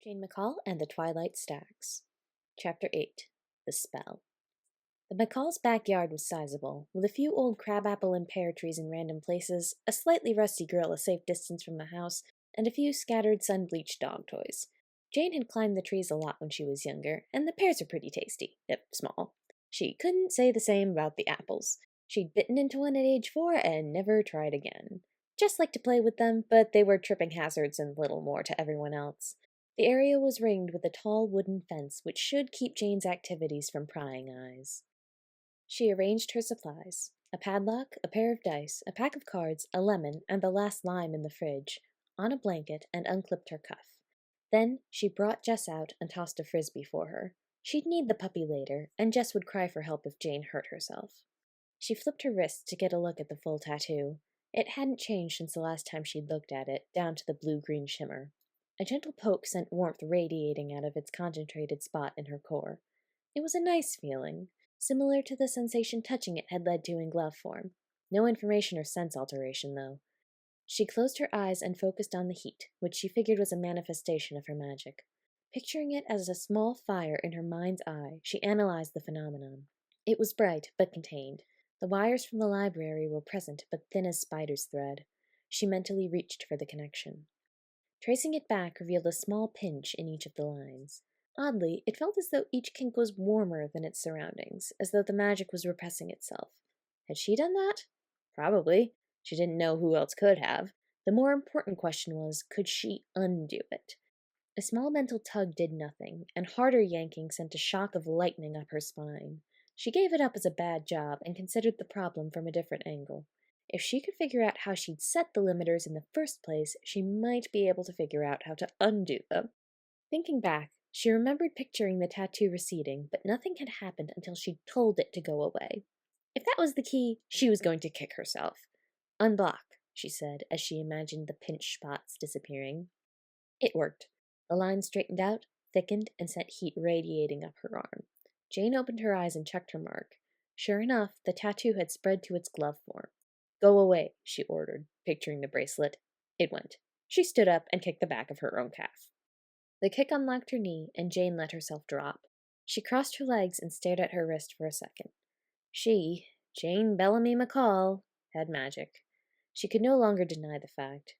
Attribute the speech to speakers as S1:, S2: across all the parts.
S1: Jane McCall and the Twilight Stacks. Chapter 8. The Spell. The McCall's backyard was sizable, with a few old crabapple and pear trees in random places, a slightly rusty grill a safe distance from the house, and a few scattered sun-bleached dog toys. Jane had climbed the trees a lot when she was younger, and the pears were pretty tasty, if small. She couldn't say the same about the apples. She'd bitten into one at age 4 and never tried again. Just liked to play with them, but they were tripping hazards and little more to everyone else. The area was ringed with a tall wooden fence which should keep Jane's activities from prying eyes. She arranged her supplies: a padlock, a pair of dice, a pack of cards, a lemon, and the last lime in the fridge, on a blanket, and unclipped her cuff. Then she brought Jess out and tossed a frisbee for her. She'd need the puppy later, and Jess would cry for help if Jane hurt herself. She flipped her wrist to get a look at the full tattoo. It hadn't changed since the last time she'd looked at it, down to the blue-green shimmer. A gentle poke sent warmth radiating out of its concentrated spot in her core. It was a nice feeling, similar to the sensation touching it had led to in glove form. No information or sense alteration, though. She closed her eyes and focused on the heat, which she figured was a manifestation of her magic. Picturing it as a small fire in her mind's eye, she analyzed the phenomenon. It was bright, but contained. The wires from the library were present, but thin as spider's thread. She mentally reached for the connection. Tracing it back revealed a small pinch in each of the lines. Oddly, it felt as though each kink was warmer than its surroundings, as though the magic was repressing itself. Had she done that? Probably. She didn't know who else could have. The more important question was, could she undo it? A small mental tug did nothing, and harder yanking sent a shock of lightning up her spine. She gave it up as a bad job and considered the problem from a different angle. If she could figure out how she'd set the limiters in the first place, she might be able to figure out how to undo them. Thinking back, she remembered picturing the tattoo receding, but nothing had happened until she'd told it to go away. If that was the key, she was going to kick herself. "Unblock," she said, as she imagined the pinch spots disappearing. It worked. The lines straightened out, thickened, and sent heat radiating up her arm. Jane opened her eyes and checked her mark. Sure enough, the tattoo had spread to its glove form. "Go away," she ordered, picturing the bracelet. It went. She stood up and kicked the back of her own calf. The kick unlocked her knee, and Jane let herself drop. She crossed her legs and stared at her wrist for a second. She, Jane Bellamy McCall, had magic. She could no longer deny the fact.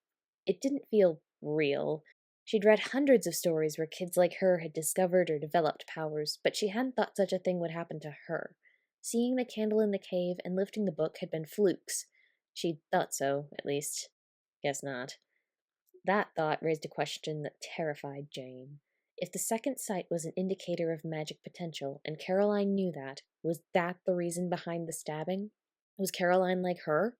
S1: It didn't feel real. She'd read hundreds of stories where kids like her had discovered or developed powers, but she hadn't thought such a thing would happen to her. Seeing the candle in the cave and lifting the book had been flukes. She'd thought so, at least. Guess not. That thought raised a question that terrified Jane. If the second sight was an indicator of magic potential, and Caroline knew that, was that the reason behind the stabbing? Was Caroline like her?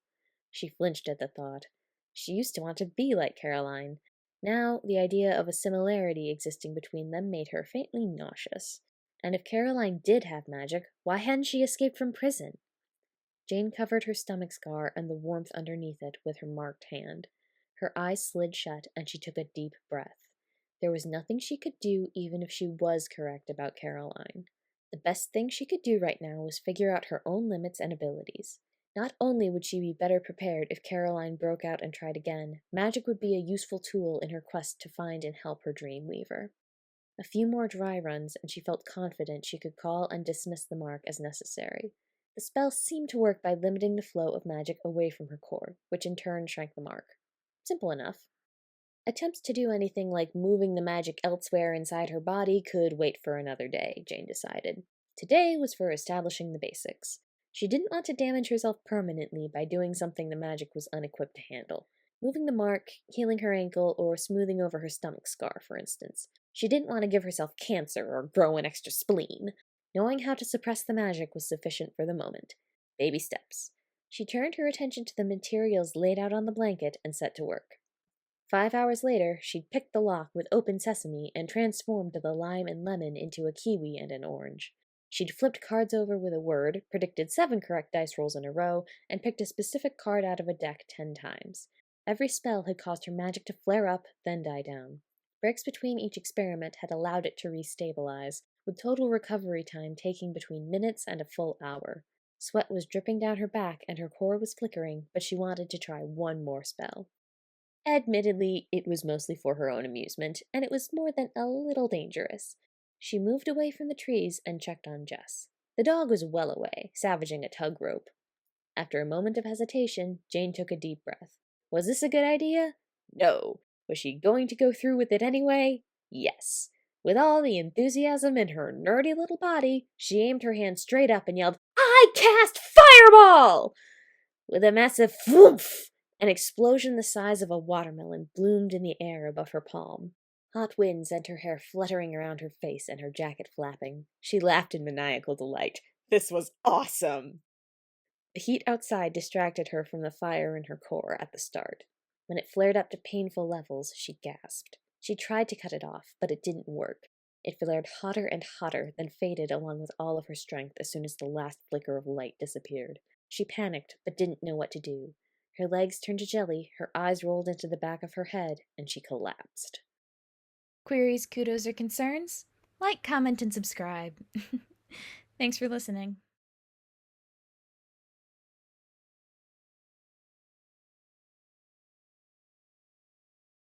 S1: She flinched at the thought. She used to want to be like Caroline. Now, the idea of a similarity existing between them made her faintly nauseous. And if Caroline did have magic, why hadn't she escaped from prison? Jane covered her stomach scar and the warmth underneath it with her marked hand. Her eyes slid shut, and she took a deep breath. There was nothing she could do even if she was correct about Caroline. The best thing she could do right now was figure out her own limits and abilities. Not only would she be better prepared if Caroline broke out and tried again, magic would be a useful tool in her quest to find and help her dream weaver. A few more dry runs, and she felt confident she could call and dismiss the mark as necessary. The spell seemed to work by limiting the flow of magic away from her core, which in turn shrank the mark. Simple enough. Attempts to do anything like moving the magic elsewhere inside her body could wait for another day, Jane decided. Today was for establishing the basics. She didn't want to damage herself permanently by doing something the magic was unequipped to handle. Moving the mark, healing her ankle, or smoothing over her stomach scar, for instance. She didn't want to give herself cancer or grow an extra spleen. Knowing how to suppress the magic was sufficient for the moment. Baby steps. She turned her attention to the materials laid out on the blanket and set to work. 5 hours later, she'd picked the lock with open sesame and transformed the lime and lemon into a kiwi and an orange. She'd flipped cards over with a word, predicted 7 correct dice rolls in a row, and picked a specific card out of a deck 10 times. Every spell had caused her magic to flare up, then die down. Breaks between each experiment had allowed it to restabilize, with total recovery time taking between minutes and a full hour. Sweat was dripping down her back and her core was flickering, but she wanted to try one more spell. Admittedly, it was mostly for her own amusement, and it was more than a little dangerous. She moved away from the trees and checked on Jess. The dog was well away, savaging a tug rope. After a moment of hesitation, Jane took a deep breath. Was this a good idea? No. Was she going to go through with it anyway? Yes. With all the enthusiasm in her nerdy little body, she aimed her hand straight up and yelled, "I cast Fireball!" With a massive thwoomph, an explosion the size of a watermelon bloomed in the air above her palm. Hot wind sent her hair fluttering around her face and her jacket flapping. She laughed in maniacal delight. This was awesome! The heat outside distracted her from the fire in her core at the start. When it flared up to painful levels, she gasped. She tried to cut it off, but it didn't work. It flared hotter and hotter, then faded along with all of her strength as soon as the last flicker of light disappeared. She panicked, but didn't know what to do. Her legs turned to jelly, her eyes rolled into the back of her head, and she collapsed.
S2: Queries, kudos, or concerns? Like, comment, and subscribe. Thanks for listening.